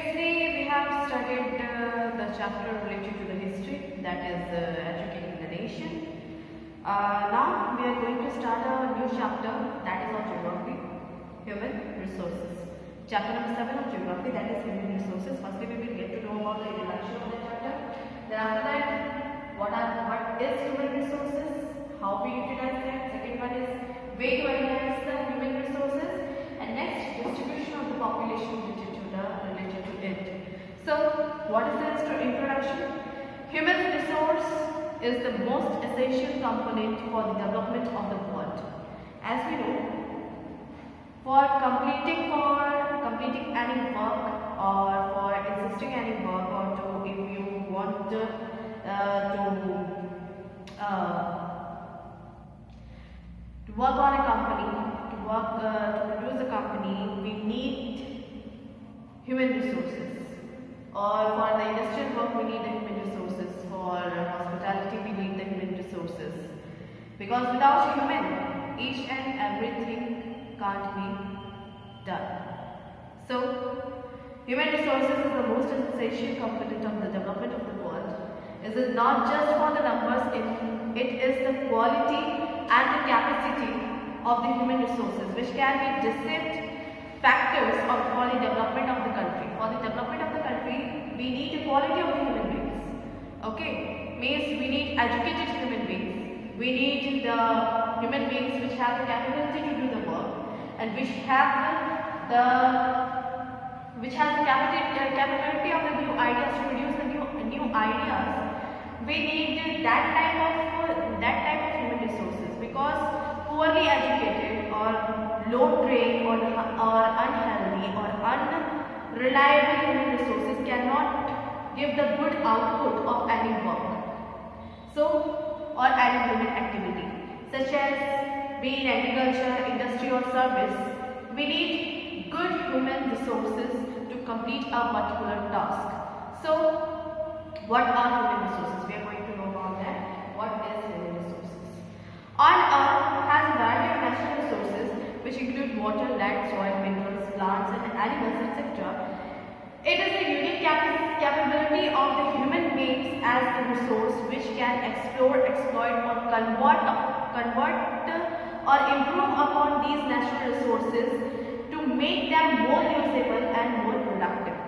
Previously, we have studied the chapter related to the history, that is educating the nation. Now, we are going to start a new chapter, that is on geography, human resources. Chapter number 7 of geography, that is human resources. Firstly, we will get to know about the introduction of the chapter. Then after that, what is human resources, how we utilize them. Second one is way to analyze the human resources, and next, distribution of the population related to it. So, what is the introduction? Human resource is the most essential component for the development of the world. As we know, for completing any work, or for existing any work, or to if you want to work on a company, to produce a company, we need human resources. Or for the industrial work, we need the human resources. For hospitality, we need the human resources. Because without human, each and everything can't be done. So, human resources is the most essential component of the development of the world. It is not just for the numbers, it is the quality and the capacity of the human resources, which can be distinct factors for the development of the country. For the development of the country, we need the quality of the human beings. Okay, means we need educated human beings. We need the human beings which have the capability to do the work, and which have the capability of the new ideas, to produce the new ideas. We need that type of human resources, because poorly educated or low trained or unhealthy or unreliable human resources cannot give the good output of any work. So, or any human activity, such as being agriculture, industry or service, we need good human resources to complete a particular task. So, what are human resources? We are going to know about that. What is human resources? On Earth has a variety of natural resources which include water, land, soil, minerals, plants and animals, etc. It is the unique capability of the human beings as a resource which can explore, exploit or convert or improve upon these natural resources to make them more usable and more productive.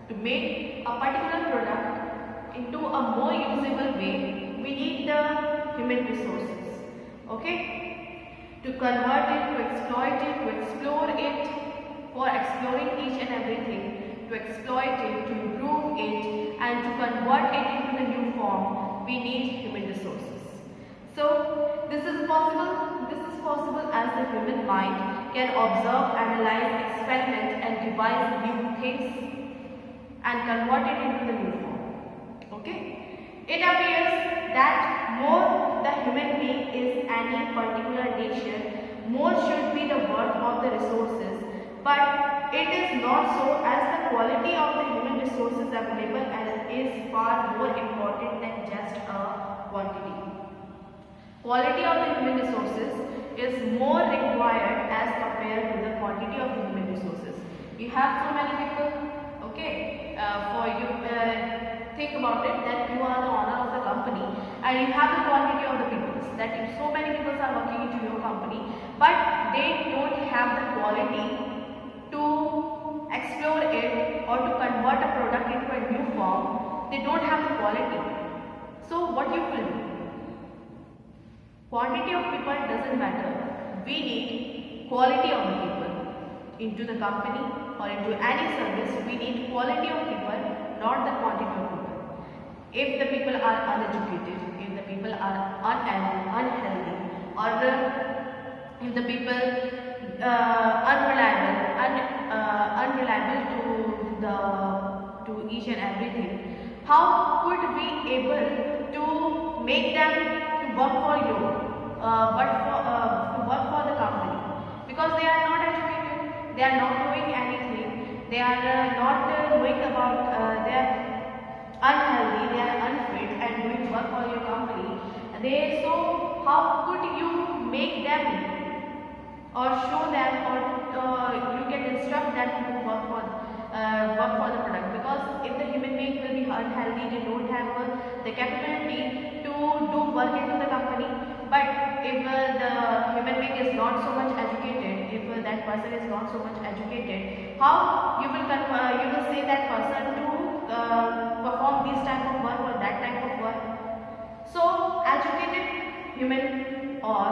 To make a particular product into a more usable way, we need the human resources. Okay? To convert it, to exploit it, to explore it, for exploring each and everything, to exploit it, to improve it, and to convert it into the new form, we need human resources. So, this is possible as the human mind can observe, analyze, experiment and devise new things and convert it into the new form. Okay? It appears that more the human being is any particular nation, more should be the worth of the resources, but it is not so, as the quality of the human resources available is far more important than just a quantity. Quality of the human resources is more required as compared to the quantity of the human resources. You have so many people, okay, for you, think about it, that you are the owner of the company and you have the quantity of the people, that if so many people are working into your company, but they don't have the quality to explore it or to convert a product into a new form, they don't have the quality. So what you will do? Quantity of people doesn't matter. We need quality of the people into the company or into any service. We need quality of people, not the quantity of people. If the people are uneducated, if the people are unhealthy, or if the people unreliable to each and everything, how could we able to make them work for you, to work for the company? Because they are not educated, they are not doing anything, they are not knowing about, they are unhealthy, they are unfit and doing work for your company. So how could you make them or show them, or you can instruct them to work for work for the product, because if the human being will be unhealthy, they don't have the capability to do work into the company. But if the human being is not so much educated, if that person is not so much educated, how you will say that person to perform this type of work or that type of work? So educated human or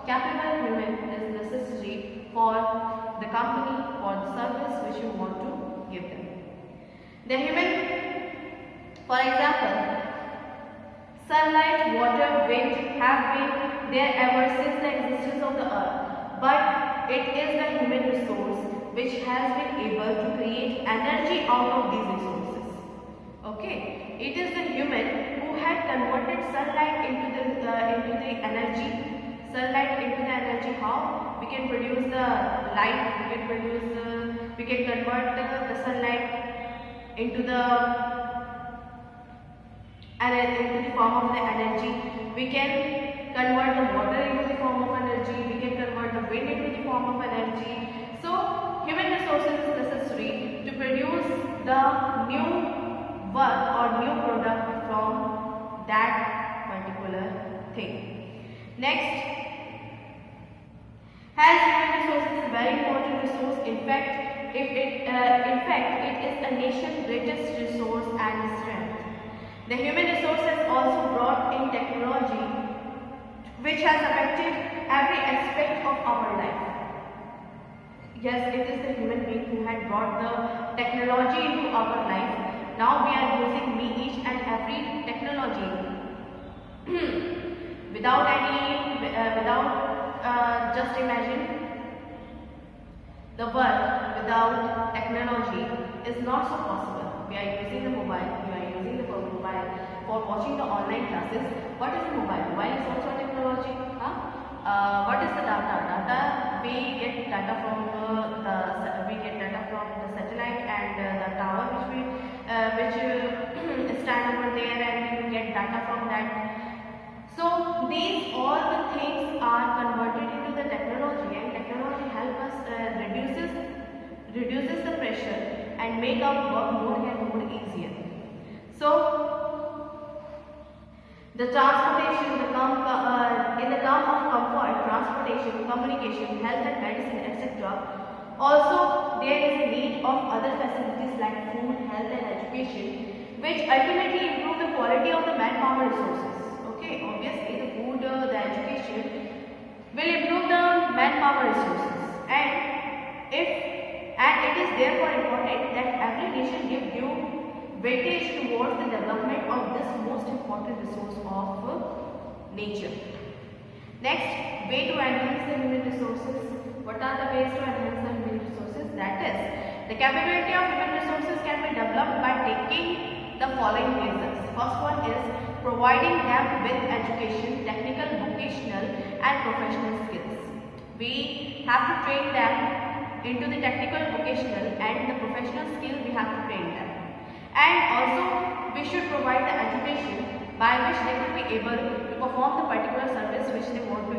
capable human is necessary for the company, for the service which you want to give them. The human, for example, sunlight, water, wind have been there ever since the existence of the earth, but it is the human resource which has been able to create energy out of these resources. Okay, it is the human who had converted sunlight into the energy. Sunlight into the energy. How we can produce the light? We can convert the sunlight into the form of the energy. We can convert the water into the form of energy. We can convert the wind into the form of energy. So human resources is necessary to produce the new work or new product from that particular thing. Next, as human resources is a very important resource. In fact, it is a nation's greatest resource and strength. The human resource has also brought in technology which has affected every aspect of our life. Yes, it is the human being who had brought the technology into our life. Now we are using each and every technology just imagine the world without technology is not so possible. We are using the mobile, for watching the online classes. What is the mobile? Mobile is also a technology. What is the data? We get data from the satellite and the tower which stand over there, and we get data from that. So these all the things are converted into the technology, and technology helps us reduces the pressure and make our work more and more easier. So the transportation, in the term of comfort, transportation, communication, health and medicine, etc. Also, there is a need of other facilities like food, health and education, which ultimately improve the quality of the manpower resources. Okay, obviously the food, the education will improve the manpower resources, and it is therefore important that every nation give due weightage towards the development of this most important resource of nature. Next, way to enhance the human resources. What are the ways to enhance the human resources? That is, the capability of human resources can be developed by taking the following measures. First one is providing them with education, technical, vocational and professional skills. We have to train them into the technical, vocational and the professional skill. We have to train them. And also we should provide the education by which they will be able to perform the particular service which they want to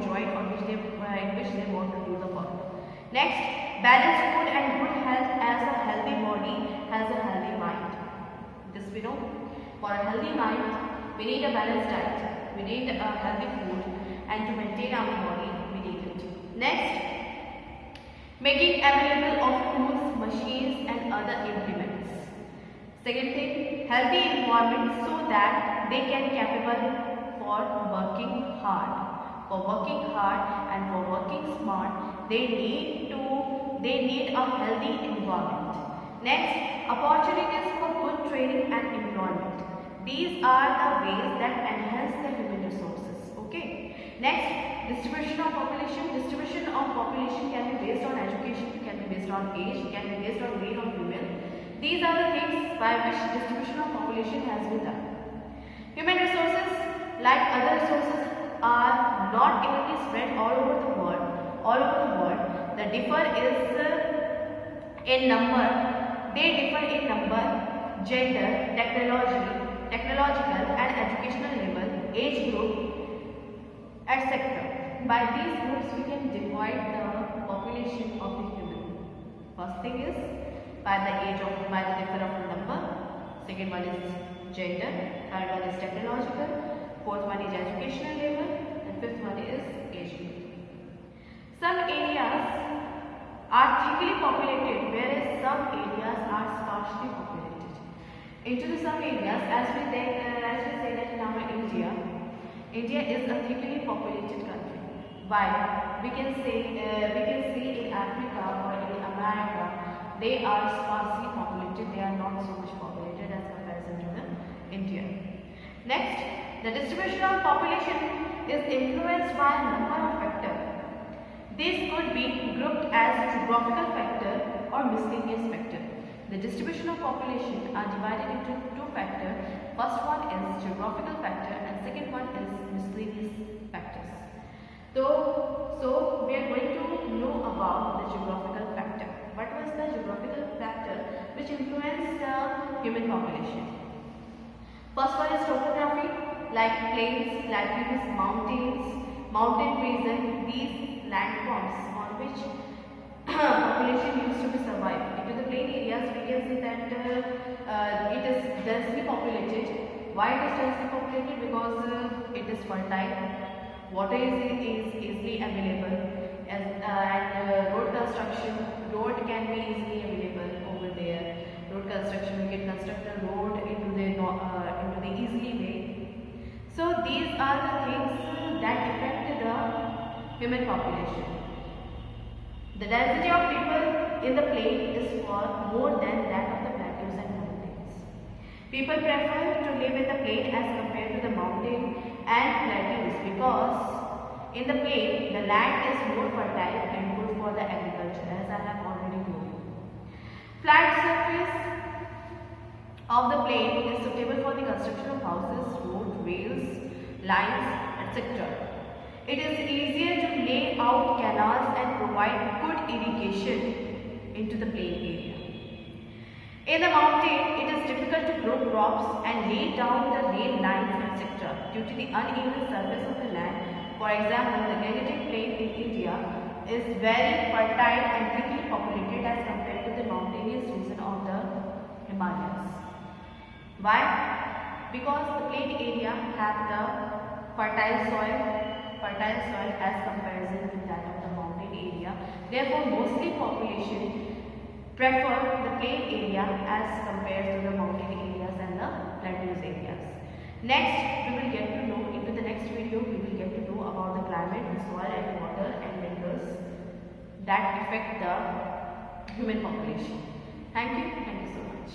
join, or in which they want to do the work. Next, balanced food and good health. As a healthy body has a healthy mind. This we know. For a healthy mind, we need a balanced diet. We need a healthy food, and to maintain our body, we need it. Next, making available of tools, machines and other implements. Second thing, healthy environment so that they can capable for working hard. For working hard and for working smart, they need a healthy environment. Next, opportunities for good training and employment. These are the ways that enhance the human resources. Okay. Next, distribution of population. Distribution of population can be based on education, can be based on age, can be based on male or female. These are the things by which distribution of population has been done. Human resources, like other resources, are not evenly spread all over the world. The differ is in number. They differ in number, gender, technological and educational level, age group, etc. By these groups, we can divide the population of the human. First thing is by the differ of number. Second one is gender. Third one is technological. Fourth one is educational level. And fifth one is age group. Some areas are thickly populated, whereas some areas are sparsely populated. Into some areas, as we say that in our India is a thickly populated country. Why? We can see in Africa or in America, they are sparsely populated. They are not so much populated as comparison to the India. Next, the distribution of population is influenced by a number of factors. This could be grouped as geographical factor or miscellaneous factor. The distribution of population are divided into two factors. First one is geographical factor and second one is miscellaneous factors. So we are going to know about the geographical factor. What was the geographical factor which influenced the human population? First one is topography, like plains, plateaus, mountains, mountain region. These landforms on which population used to be survived. Into the plain areas, we can see that it is densely populated. Why it is densely populated? Because it is fertile. Water is easily available, and road construction. Road can be easily available over there. Road construction, we can construct a road into the easily way. So these are the things that affect the human population. The density of people in the plain is far more than that of the plateaus and mountains. People prefer to live in the plain as compared to the mountain and plateaus because in the plain the land is more fertile and good for the agriculture, as I have already told you. Flat surface of the plain is suitable for the construction of houses, roads, rails, lines, etc. It is easier to lay out canals and provide good irrigation into the plain area. In the mountain, it is difficult to grow crops and lay down the rail lines, etc. due to the uneven surface of the land. For example, the Gangetic Plain in India is very fertile and thickly populated as compared to the mountainous region of the Himalayas. Why? Because the plain area have the fertile soil as comparison with that of the mountain area. Therefore, mostly population prefer the plain area as compared to the mountain areas and the plateaus areas. Next, we will get to know, into the next video, we will get to know about the climate, the soil and water and minerals that affect the human population. Thank you so much.